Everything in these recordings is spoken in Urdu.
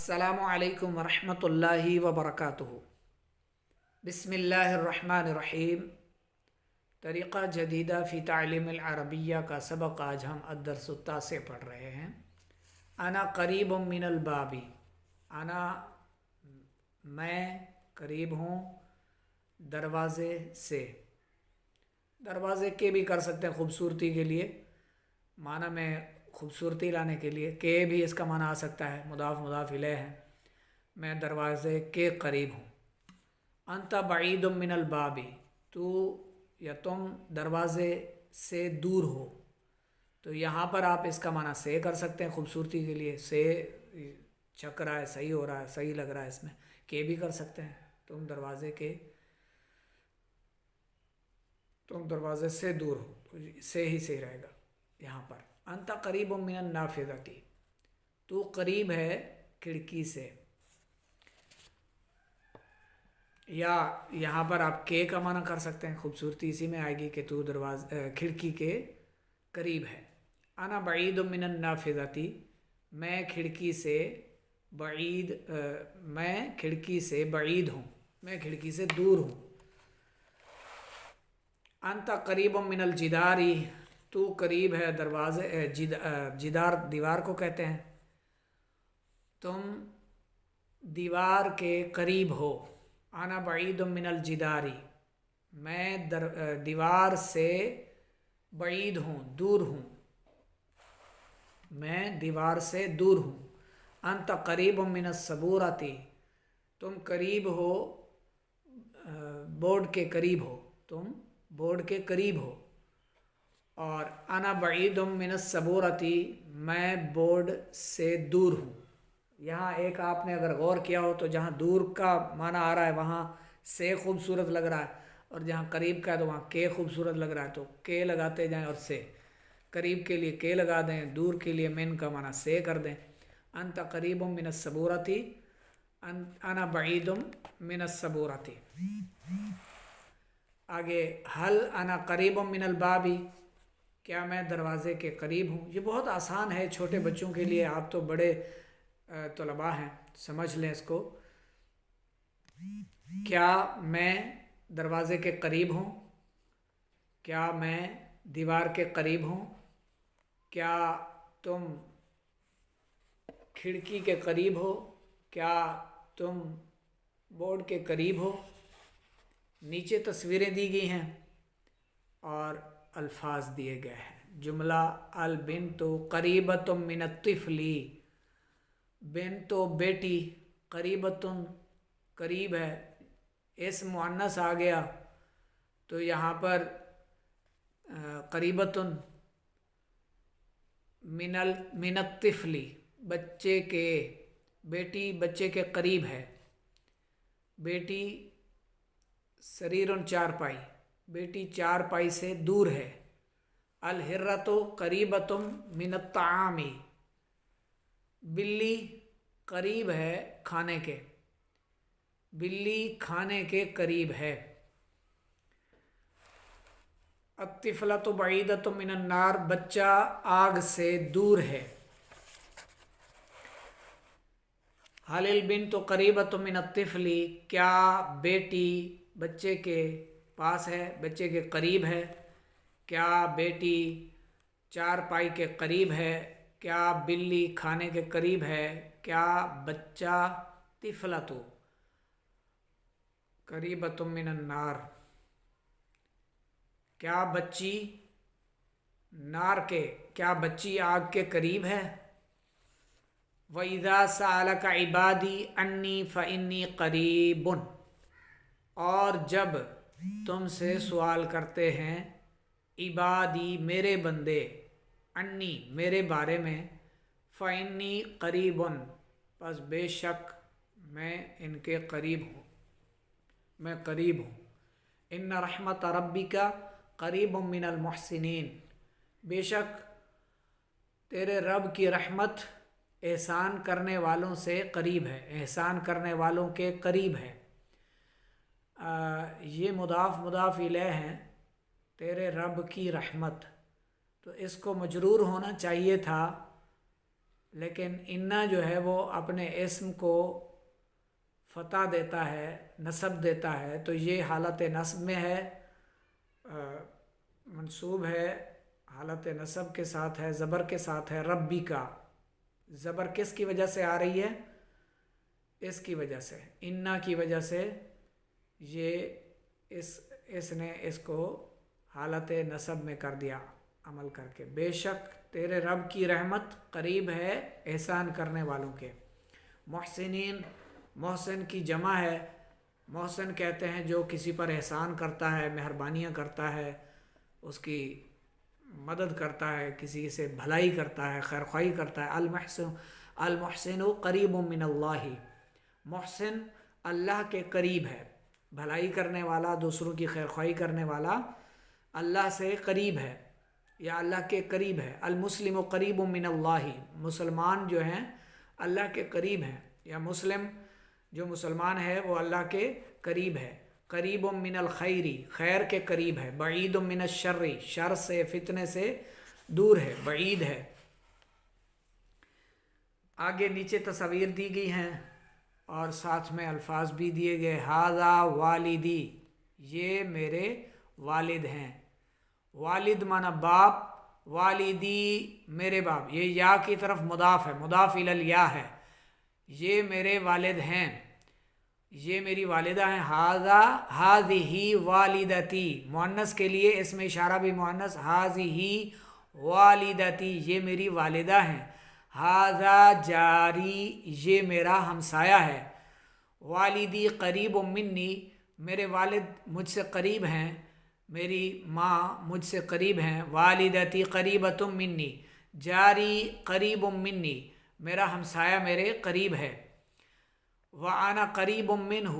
السلام علیکم ورحمۃ اللہ وبرکاتہ۔ بسم اللہ الرحمن الرحیم۔ طریقہ جدیدہ فی تعلیم العربیہ کا سبق آج ہم الدرس التاسع پڑھ رہے ہیں۔ انا قریب من البابی، انا میں قریب ہوں دروازے سے۔ دروازے کے بھی کر سکتے ہیں خوبصورتی کے لیے، معنی میں خوبصورتی لانے کے لیے۔ کے بھی اس کا معنی آ سکتا ہے، مضاف مضاف الیہ ہے۔ میں دروازے کے قریب ہوں۔ انت بعید من البابی، تو یا تم دروازے سے دور ہو۔ تو یہاں پر آپ اس کا معنی سے کر سکتے ہیں خوبصورتی کے لیے، سے چھک رہا ہے، صحیح ہو رہا ہے، صحیح لگ رہا ہے اس میں۔ کے بھی کر سکتے ہیں، تم دروازے سے دور ہو، تو سے ہی صحیح رہے گا یہاں پر۔ انت قریب من النافذتی، تو قریب ہے کھڑکی سے۔ یا یہاں پر آپ کے کا معنی کر سکتے ہیں، خوبصورتی اسی میں آئے گی کہ تو کھڑکی کے قریب ہے۔ انا بعید من النافذتی، میں کھڑکی سے بعید ہوں، میں کھڑکی سے دور ہوں۔ انت قریب من الجداری، تو قریب ہے جدار دیوار کو کہتے ہیں، تم دیوار کے قریب ہو۔ انا بعید من الجداری، میں دیوار سے بعید ہوں، دور ہوں، میں دیوار سے دور ہوں۔ انت قریب من السبورتی، تم قریب ہو بورڈ کے قریب ہو، تم بورڈ کے قریب ہو۔ اور انا بعید من السبورتی، میں بورڈ سے دور ہوں۔ یہاں ایک آپ نے اگر غور کیا ہو تو جہاں دور کا معنی آ رہا ہے وہاں سے خوبصورت لگ رہا ہے، اور جہاں قریب کا ہے تو وہاں کے خوبصورت لگ رہا ہے، تو کے لگاتے جائیں اور سے۔ قریب کے لیے کے لگا دیں، دور کے لیے من کا معنی سے کر دیں۔ انت قریب من السبورتی، انا بعید من السبورتی۔ آگے حل انا قریب من البابی، کیا میں دروازے کے قریب ہوں۔ یہ بہت آسان ہے چھوٹے بچوں کے لیے، آپ تو بڑے طلباء ہیں، سمجھ لیں اس کو۔ کیا میں دروازے کے قریب ہوں، کیا میں دیوار کے قریب ہوں، کیا تم کھڑکی کے قریب ہو، کیا تم بورڈ کے قریب ہو۔ نیچے تصویریں دی گئی ہیں اور الفاظ دیے گئے ہیں۔ جملہ البنت قریبۃ من الطفل، بنت بیٹی، قریبۃ قریب ہے۔ اسم مؤنث آ گیا تو یہاں پر قریبۃ من الطفل، بچے کے، بیٹی بچے کے قریب ہے۔ بیٹی سریر چارپائی، بیٹی چارپائی سے دور ہے۔ الحرۃ قریبۃ من الطعام، بلی قریب ہے کھانے کے، بلی کھانے کے قریب ہے۔ الطفلۃ بعیدۃ من النار، بچہ آگ سے دور ہے۔ حل البنت قریبۃ من الطفل، کیا بیٹی بچے کے پاس ہے، بچے کے قریب ہے۔ کیا بیٹی چارپائی کے قریب ہے، کیا بلی کھانے کے قریب ہے، کیا بچہ طفلۃ قریبۃ من النار، کیا بچی کیا بچی آگ کے قریب ہے۔ وَإِذَا سَأَلَكَ عِبَادِي عَنِّي فَإِنِّي قَرِيبٌ، اور جب تم سے سوال کرتے ہیں عبادی میرے بندے، عنی میرے بارے میں، فَإِنِّي قَرِيبٌ پس بے شک میں ان کے قریب ہوں، میں قریب ہوں۔ ان رحمت ربک قریب من المحسنین، بے شک تیرے رب کی رحمت احسان کرنے والوں سے قریب ہے، احسان کرنے والوں کے قریب ہے۔ یہ مضاف مضاف الیہ ہیں، تیرے رب کی رحمت، تو اس کو مجرور ہونا چاہیے تھا لیکن انا جو ہے وہ اپنے اسم کو فتح دیتا ہے، نصب دیتا ہے، تو یہ حالت نصب میں ہے، منصوب ہے، حالت نصب کے ساتھ ہے، زبر کے ساتھ ہے۔ ربی کا زبر کس کی وجہ سے آ رہی ہے؟ اس کی وجہ سے، انا کی وجہ سے یہ اس نے اس کو حالت نصب میں کر دیا عمل کر کے۔ بے شک تیرے رب کی رحمت قریب ہے احسان کرنے والوں کے۔ محسنین، محسن کی جمع ہے۔ محسن کہتے ہیں جو کسی پر احسان کرتا ہے، مہربانیاں کرتا ہے، اس کی مدد کرتا ہے، کسی سے بھلائی کرتا ہے، خیرخواہی کرتا ہے۔ المحسن قریب من اللہ، محسن اللہ کے قریب ہے، بھلائی کرنے والا، دوسروں کی خیرخواہی کرنے والا اللہ سے قریب ہے یا اللہ کے قریب ہے۔ المسلم قریب من اللہ، مسلمان جو ہیں اللہ کے قریب ہیں، یا مسلم جو مسلمان ہے وہ اللہ کے قریب ہے۔ قریب من الخیری، خیر کے قریب ہے۔ بعید من الشر، شر سے، فتنے سے دور ہے، بعید ہے۔ آگے نیچے تصاویر دی گئی ہیں اور ساتھ میں الفاظ بھی دیے گئے۔ ھذا والدی، یہ میرے والد ہیں۔ والد مانا باپ، والدی میرے باپ، یہ یا کی طرف مضاف ہے، مضاف الی الیا ہے۔ یہ میرے والد ہیں، یہ میری والدہ ہیں۔ ھذا، ھذہ والدتی، مؤنث کے لیے اس میں اشارہ بھی مؤنث، ھذہ والدتی، یہ میری والدہ ہیں۔ ھذا جاری، یہ میرا ہمسایہ ہے۔ والدی قریب منی، میرے والد مجھ سے قریب ہیں، میری ماں مجھ سے قریب ہیں۔ والدتی قریبۃ منی، جاری قریب منی، میرا ہمسایہ میرے قریب ہے۔ وَأَنَا قریب منہ،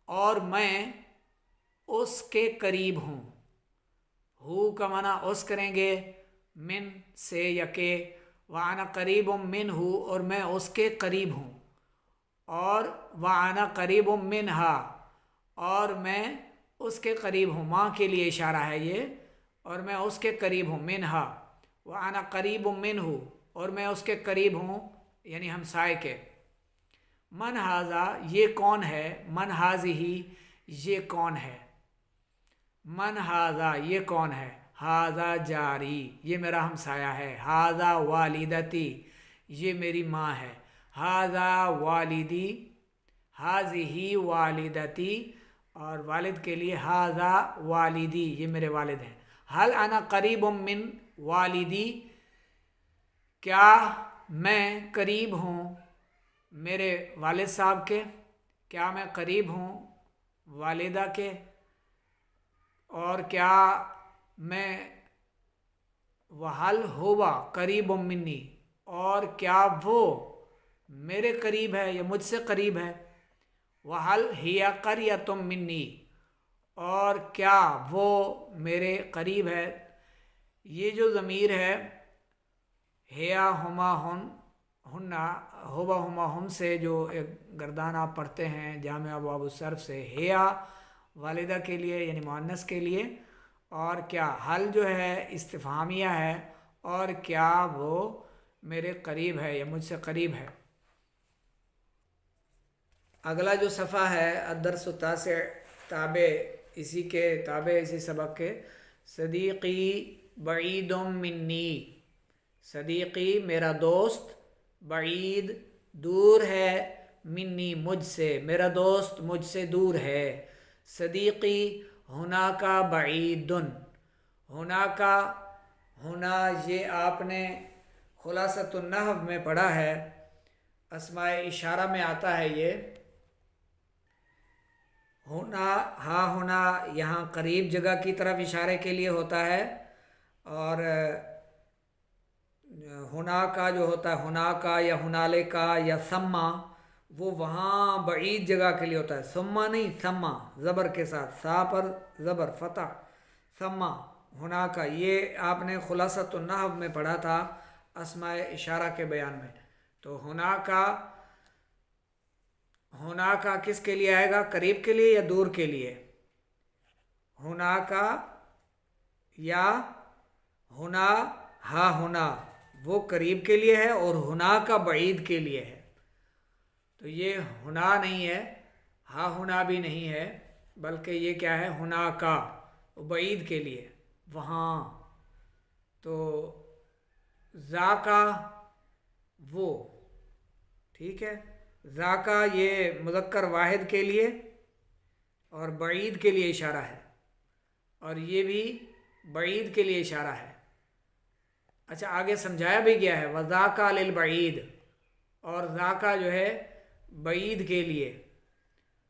اور میں اس کے قریب ہوں۔ ہو کا معنی اس کریں گے، من سے یا کہ، وَأَنَا قریب منہ، اور میں اس کے قریب ہوں۔ اور وَأَنَا قریب منہا، اور میں اس کے قریب ہوں، ماں کے لیے اشارہ ہے یہ، اور میں اس کے قریب ہوں۔ منہا وَأَنَا قریب منہ، اور میں اس کے قریب ہوں، یعنی ہمسائے کے۔ من ھذا، یہ کون ہے؟ من ھذہ، یہ کون ہے؟ من ھذا، یہ کون ہے؟ ھذا جاری، یہ میرا ہمسایہ ہے۔ ھذا والدتی، یہ میری ماں ہے۔ ھذا والدی، ھذہ والدتی، اور والد کے لیے ھذا والدی، یہ میرے والد ہیں۔ ھل انا قریب من والدی، کیا میں قریب ہوں میرے والد صاحب کے؟ کیا میں قریب ہوں والدہ کے؟ اور کیا میں وَحَلْ ہُوَ قریب منی، اور کیا وہ میرے قریب ہے یا مجھ سے قریب ہے؟ وَحَلْ هِيَ قَرْيَةٌ منی، اور کیا وہ میرے قریب ہے؟ یہ جو ضمیر ہے ہیا ہما ہن، ہننا ہوا ہما ہم سے جو ایک گردان آپ پڑھتے ہیں جامع ابواب الصرف سے، ہیا والدہ کے لیے یعنی مؤنث کے لیے، اور کیا حل جو ہے استفہامیہ ہے، اور کیا وہ میرے قریب ہے یا مجھ سے قریب ہے۔ اگلا جو صفحہ ہے الدرس التاسع، تابع اسی کے تابع اسی سبق کے، صدیقی بعید منی، صدیقی میرا دوست، بعید دور ہے، منی مجھ سے، میرا دوست مجھ سے دور ہے۔ صدیقی ہنا کا بعید، ہنا کا، ہنا یہ آپ نے خلاصۃ النحو میں پڑھا ہے، اسماء اشارہ میں آتا ہے یہ ہونا، ہاں ہونا یہاں قریب جگہ کی طرف اشارے کے لیے ہوتا ہے، اور ہونا کا جو ہوتا ہے، ہونا کا یا ہنالے کا یا ثما، وہ وہاں بعید جگہ کے لیے ہوتا ہے۔ ثما نہیں، ثما زبر کے ساتھ، سا پر زبر فتح، ثما ہونا کا، یہ آپ نے خلاصۃ النحو میں پڑھا تھا اسماء اشارہ کے بیان میں۔ تو ہونا کا کس کے لیے آئے گا؟ قریب کے لیے یا دور کے لیے؟ ہونا کا یا ہونا، ہا ہونا وہ قریب کے لیے ہے اور ہنا کا بعید کے لیے ہے. تو یہ ہنا نہیں ہے، ہا ہنا بھی نہیں ہے، بلکہ یہ کیا ہے؟ ہنا کا، بعید کے لیے، وہاں. تو ذاکا وہ، ٹھیک ہے. ذاکا یہ مذکر واحد کے لیے اور بعید کے لیے اشارہ ہے، اور یہ بھی بعید کے لیے اشارہ ہے. اچھا، آگے سمجھایا بھی گیا ہے وذاکا للبعید، اور ذاکا جو ہے بعید کے لیے،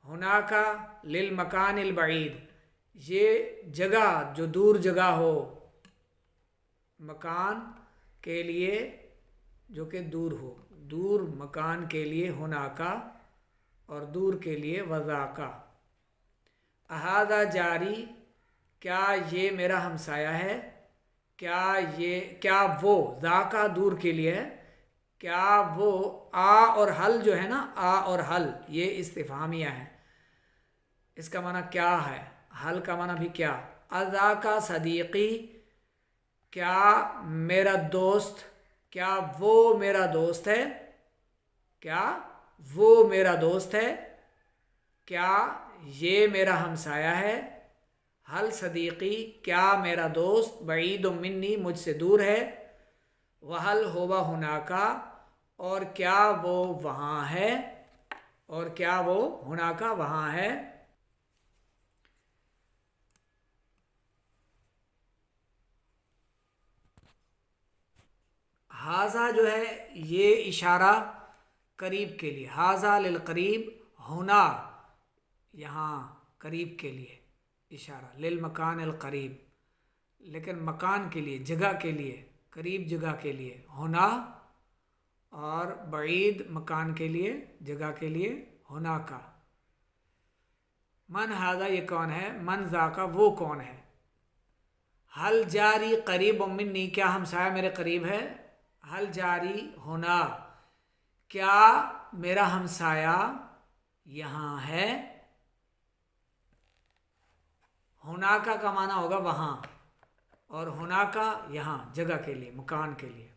ہناکا للمکان البعید، یہ جگہ جو دور جگہ ہو، مکان کے لیے جو کہ دور ہو، دور مکان کے لیے ہناکا، اور دور کے لیے وذاکا. احاذا جاری، کیا یہ میرا ہمسایہ ہے؟ کیا وہ، ذاکا دور کے لیے ہے، کیا وہ، آ اور حل جو ہے نا، آ اور حل یہ استفہامیہ ہے. اس کا معنی کیا ہے؟ حل کا معنی بھی کیا. اذاکا صدیقی، کیا میرا دوست، کیا وہ میرا دوست ہے، کیا وہ میرا دوست ہے، کیا یہ میرا ہمسایہ ہے. حل صدیقی، کیا میرا دوست، بعید منی مجھ سے دور ہے. وحل ہوا ہناکا، اور کیا وہ وہاں ہے، اور کیا وہ ہناکا وہاں ہے. ہاذا جو ہے یہ اشارہ قریب کے لیے، ہاذا للقریب، ہونا یہاں قریب کے لیے اشارہ، للمکان القریب، لیکن مکان کے لیے، جگہ کے لیے، قریب جگہ کے لیے ہونا، اور بعید مکان کے لیے، جگہ کے لیے ہونا کا. من ہاذا، یہ کون ہے؟ من ذاکا، وہ کون ہے. حل جاری قریب منی، کیا ہمسایہ میرے قریب ہے. حل جاری ہونا، کیا میرا ہمسایہ یہاں ہے. ہناکا کا معنی ہوگا وہاں، اور ہناکا یہاں، جگہ کے لیے، مکان کے لیے.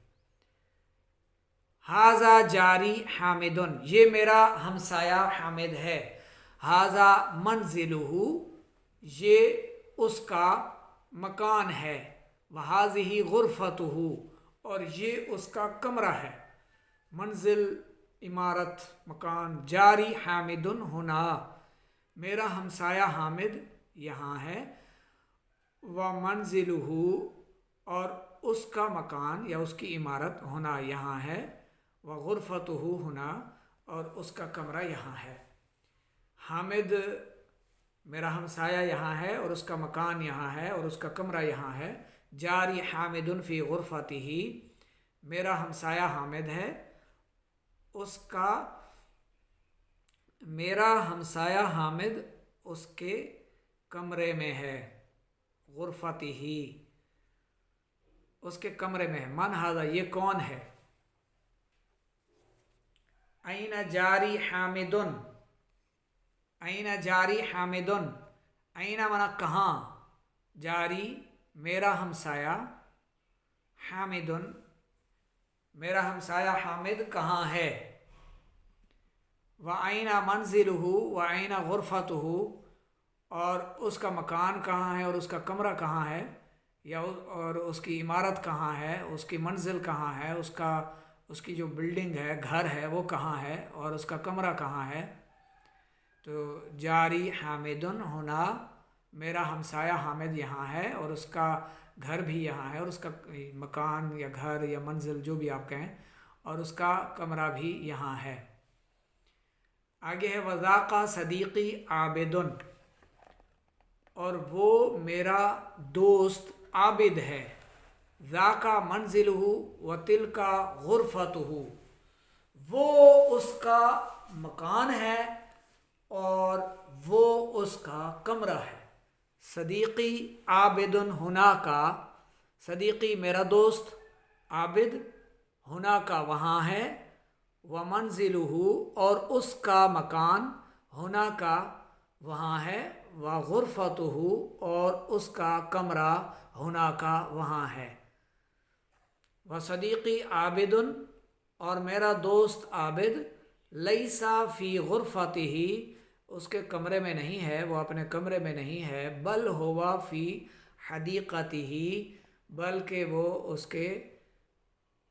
ہاذا جاری حامدن، یہ میرا ہمسایہ حامد ہے. ہاذا منزلہ، یہ اس کا مکان ہے. وہذہ غرفتہ، اور یہ اس کا کمرہ ہے. منزل عمارت، مکان. جاری حامدن ہونا، میرا ہمسایہ حامد یہاں ہے. ومنزلہ، اور اس کا مکان یا اس کی عمارت ہونا یہاں ہے. وغرفتہ ہونا، اور اس کا کمرہ یہاں ہے. حامد میرا ہمسایہ یہاں ہے، اور اس کا مکان یہاں ہے، اور اس کا کمرہ یہاں ہے. جاری حامد فی غرفتہ، میرا ہمسایہ حامد ہے، اس کا، میرا ہمسایہ حامد اس کے کمرے میں ہے. غرفتہ، اس کے کمرے میں ہے. من ہاذا، یہ کون ہے. این جاری حامدن، این جاری حامدن، این منا کہاں، جاری میرا ہمسایہ، حامدن میرا ہمسایہ حامد کہاں ہے. وَأَيْنَ مَنْزِلُهُ وَأَيْنَ غُرْفَتُهُ، اور اس کا مکان کہاں ہے، اور اس کا کمرہ کہاں ہے، یا اور اس کی عمارت کہاں ہے، اس کی منزل کہاں ہے، اس کی جو بلڈنگ ہے، گھر ہے، وہ کہاں ہے، اور اس کا کمرہ کہاں ہے. تو جاری حامدن ہونا، میرا ہمسایہ حامد یہاں ہے، اور اس کا گھر بھی یہاں ہے، اور اس کا مکان یا گھر یا منزل جو بھی آپ کہیں، اور اس کا کمرہ بھی یہاں ہے. آگے ہے وذاکا صدیقی عابدن، اور وہ میرا دوست عابد ہے. ذاکا منزلہ وتلکا غرفتہ، وہ اس کا مکان ہے اور وہ اس کا کمرہ ہے. صدیقی عابدن ہونا کا، صدیقی میرا دوست، عابد ہونا کا وہاں ہے. ومنزلہ، اور اس کا مکان، ہونا کا وہاں ہے. وغرفتہ، اور اس کا کمرہ، ہونا کا وہاں ہے. و صدیقی عابد، اور میرا دوست عابد، لیسا فی غرفتہ، اس کے کمرے میں نہیں ہے، وہ اپنے کمرے میں نہیں ہے، بل ہوا فی حدیقتہ، بلکہ وہ اس کے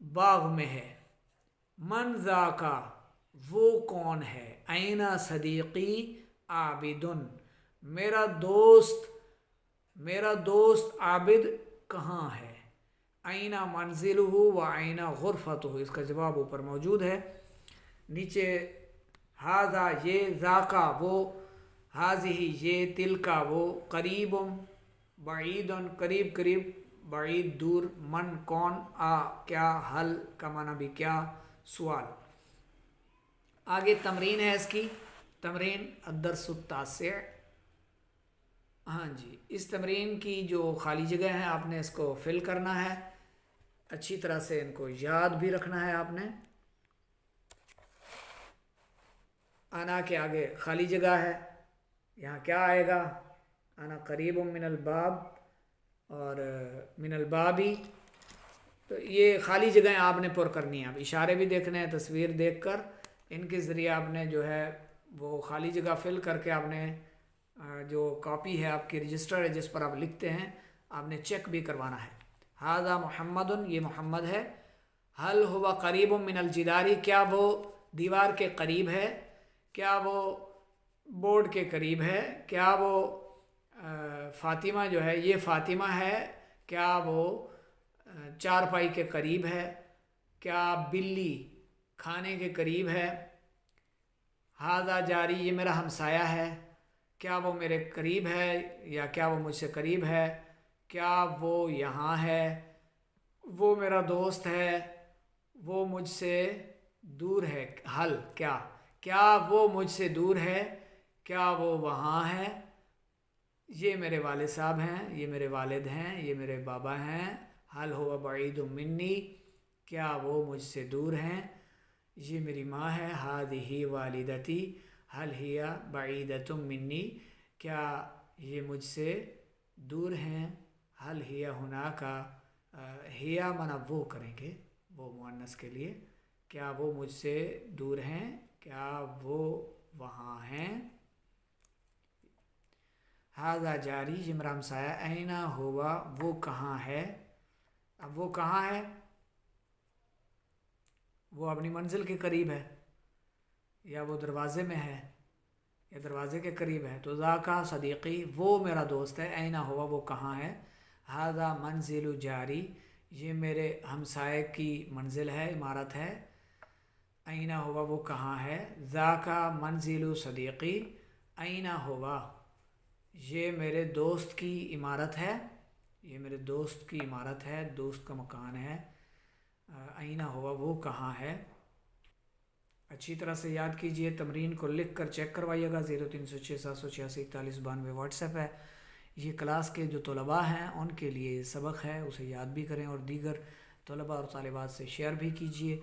باغ میں ہے۔ من ذاکا، وہ کون ہے، اینا صدیقی عابد، میرا دوست عابد کہاں ہے، اینا منزلہ و اینا غرفتہ، اس کا جواب اوپر موجود ہے۔ نیچے ہاذا یہ، ذاکا وہ، ہاذہ یہ، تلکا وہ، قریب بعید قریب قریب، بعید دور، من کون، آ کیا، حل کا معنی بھی کیا، سوال۔ آگے تمرین ہے اس کی، تمرین الدرس التاسع۔ ہاں جی، اس تمرین کی جو خالی جگہ ہیں آپ نے اس کو فل کرنا ہے، اچھی طرح سے ان کو یاد بھی رکھنا ہے آپ نے۔ انا کے آگے خالی جگہ ہے، یہاں کیا آئے گا، انا قریب من الباب اور من البابی، تو یہ خالی جگہیں آپ نے پر کرنی ہیں۔ اب اشارے بھی دیکھنے ہیں، تصویر دیکھ کر ان کے ذریعے آپ نے جو ہے وہ خالی جگہ فل کر کے آپ نے جو کاپی ہے آپ کی رجسٹر ہے جس پر آپ لکھتے ہیں، آپ نے چیک بھی کروانا ہے۔ ھذا محمد، یہ محمد ہے۔ حل ہوا قریب من الجداری، کیا وہ دیوار کے قریب ہے، کیا وہ بورڈ کے قریب ہے، کیا وہ فاطمہ جو ہے یہ فاطمہ ہے، کیا وہ چارپائی کے قریب ہے، کیا بلی کھانے کے قریب ہے۔ ھذا جاری، یہ میرا ہمسایہ ہے، کیا وہ میرے قریب ہے یا کیا وہ مجھ سے قریب ہے، کیا وہ یہاں ہے، وہ میرا دوست ہے، وہ مجھ سے دور ہے، حل کیا وہ مجھ سے دور ہے، کیا وہ وہاں ہے، یہ میرے والد صاحب ہیں، یہ میرے والد ہیں، یہ میرے بابا ہیں۔ حل ہوا بعید منی، کیا وہ مجھ سے دور ہیں، یہ میری ماں ہے۔ ھذہ والدتی، حل ہی بعیدۃ منی، کیا یہ مجھ سے دور ہیں۔ حل ہی ہناک، ہیا منا وہ کریں گے، وہ مؤنث کے لیے، کیا وہ مجھ سے دور ہیں، کیا وہ وہاں ہیں۔ ھذا جاری، یہ میرا ہمسایہ، اینا ہوا، وہ کہاں ہے۔ اب وہ کہاں ہے، وہ اپنی منزل کے قریب ہے یا وہ دروازے میں ہے یا دروازے کے قریب ہے، تو ذاکا صدیقی، وہ میرا دوست ہے، اینا ہوا، وہ کہاں ہے۔ ھذا منزل جاری، یہ میرے ہمسائے کی منزل ہے، عمارت ہے۔ اینا ہوا، وہ کہاں ہے۔ ذاکا منزل صدیقی، اینا ہوا، یہ میرے دوست کی عمارت ہے، یہ میرے دوست کی عمارت ہے، دوست کا مکان ہے۔ اینا ہوا، وہ کہاں ہے۔ اچھی طرح سے یاد کیجئے، تمرین کو لکھ کر چیک کروائیے گا۔ 0306 786 4192 واٹس ایپ ہے۔ یہ کلاس کے جو طلباء ہیں ان کے لیے سبق ہے، اسے یاد بھی کریں اور دیگر طلباء اور طالبات سے شیئر بھی کیجئے۔